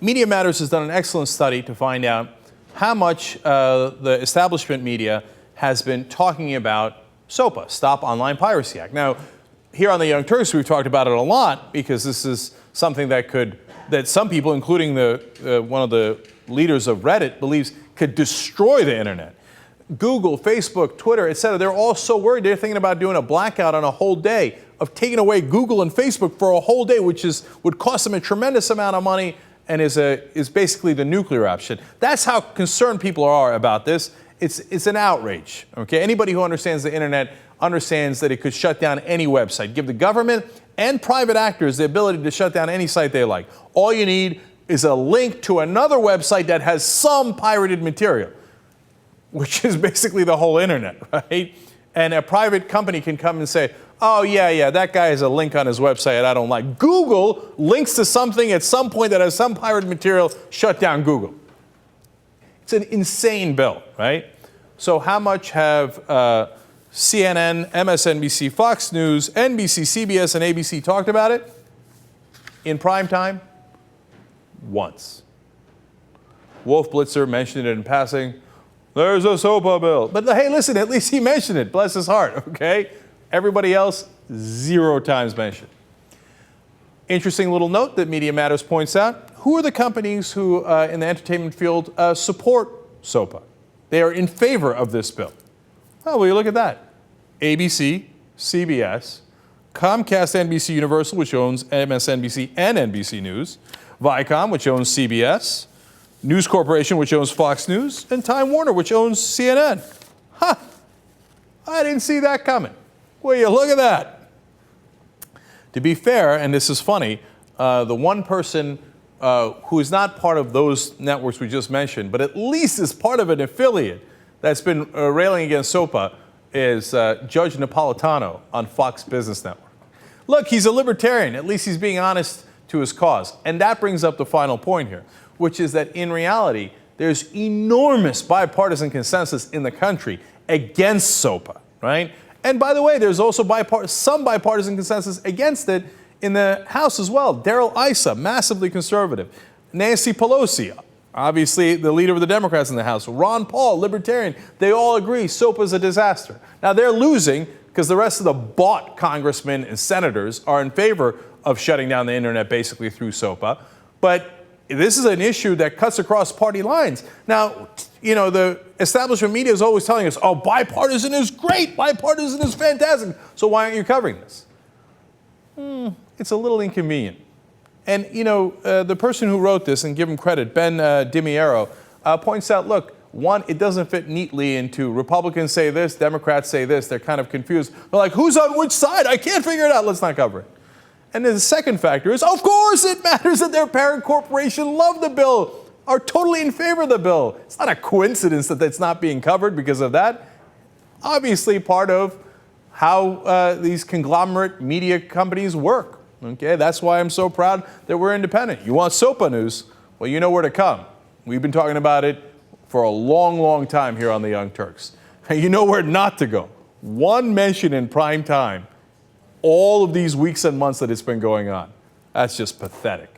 Media Matters has done an excellent study to find out how much the establishment media has been talking about Sopa, Stop Online Piracy Act. Now, here on the Young Turks, we've talked about it a lot because this is something that some people, including one of the leaders of Reddit, believes could destroy the internet. Google, Facebook, Twitter, et cetera, they're all so worried. They're thinking about doing a blackout on a whole day, of taking away Google and Facebook for a whole day, which would cost them a tremendous amount of money and is basically the nuclear option. That's how concerned people are about this. It's an outrage. Okay, anybody who understands the internet understands that it could shut down any website, give the government and private actors the ability to shut down any site they like. All you need is a link to another website that has some pirated material, which is basically the whole internet, right? And a private company can come and say, oh, yeah, that guy has a link on his website I don't like. Google links to something at some point that has some pirated material, shut down Google. It's an insane bill, right? So how much have CNN, MSNBC, Fox News, NBC, CBS, and ABC talked about it in prime time? Once. Wolf Blitzer mentioned it in passing. There's a Sopa bill. But hey, listen, at least he mentioned it. Bless his heart, okay? Everybody else, 0 times mentioned. Interesting little note that Media Matters points out. Who are the companies who, in the entertainment field, support Sopa? They are in favor of this bill. Oh, well, you look at that. ABC, CBS, Comcast NBC Universal, which owns MSNBC and NBC News, Viacom, which owns CBS, News Corporation, which owns Fox News, and Time Warner, which owns CNN. Ha! I didn't see that coming. Well, you look at that. To be fair, and this is funny, the one person who is not part of those networks we just mentioned, but at least is part of an affiliate that's been railing against Sopa, is Judge Napolitano on Fox Business Network. Look, he's a libertarian. At least he's being honest to his cause. And that brings up the final point here, which is that in reality, there's enormous bipartisan consensus in the country against Sopa, right? And by the way, there's also some bipartisan consensus against it in the House as well. Darrell Issa, massively conservative. Nancy Pelosi, obviously the leader of the Democrats in the House. Ron Paul, libertarian. They all agree Sopa's a disaster. Now, they're losing because the rest of the bought congressmen and senators are in favor of shutting down the internet basically through Sopa. But this is an issue that cuts across party lines. Now, you know, the establishment media is always telling us, oh, bipartisan is great, bipartisan is fantastic. So why aren't you covering this? It's a little inconvenient. And, you know, the person who wrote this, and give him credit, Ben DiMiero, points out, look, one, it doesn't fit neatly into Republicans say this, Democrats say this. They're kind of confused. They're like, who's on which side? I can't figure it out. Let's not cover it. And then the second factor is, of course it matters that their parent corporation love the bill, are totally in favor of the bill. It's not a coincidence that it's not being covered because of that. Obviously part of how these conglomerate media companies work. Okay, that's why I'm so proud that we're independent. You want Sopa news? Well, you know where to come. We've been talking about it for a long, long time here on the Young Turks. And you know where not to go. One mention in prime time, all of these weeks and months that it's been going on. That's just pathetic.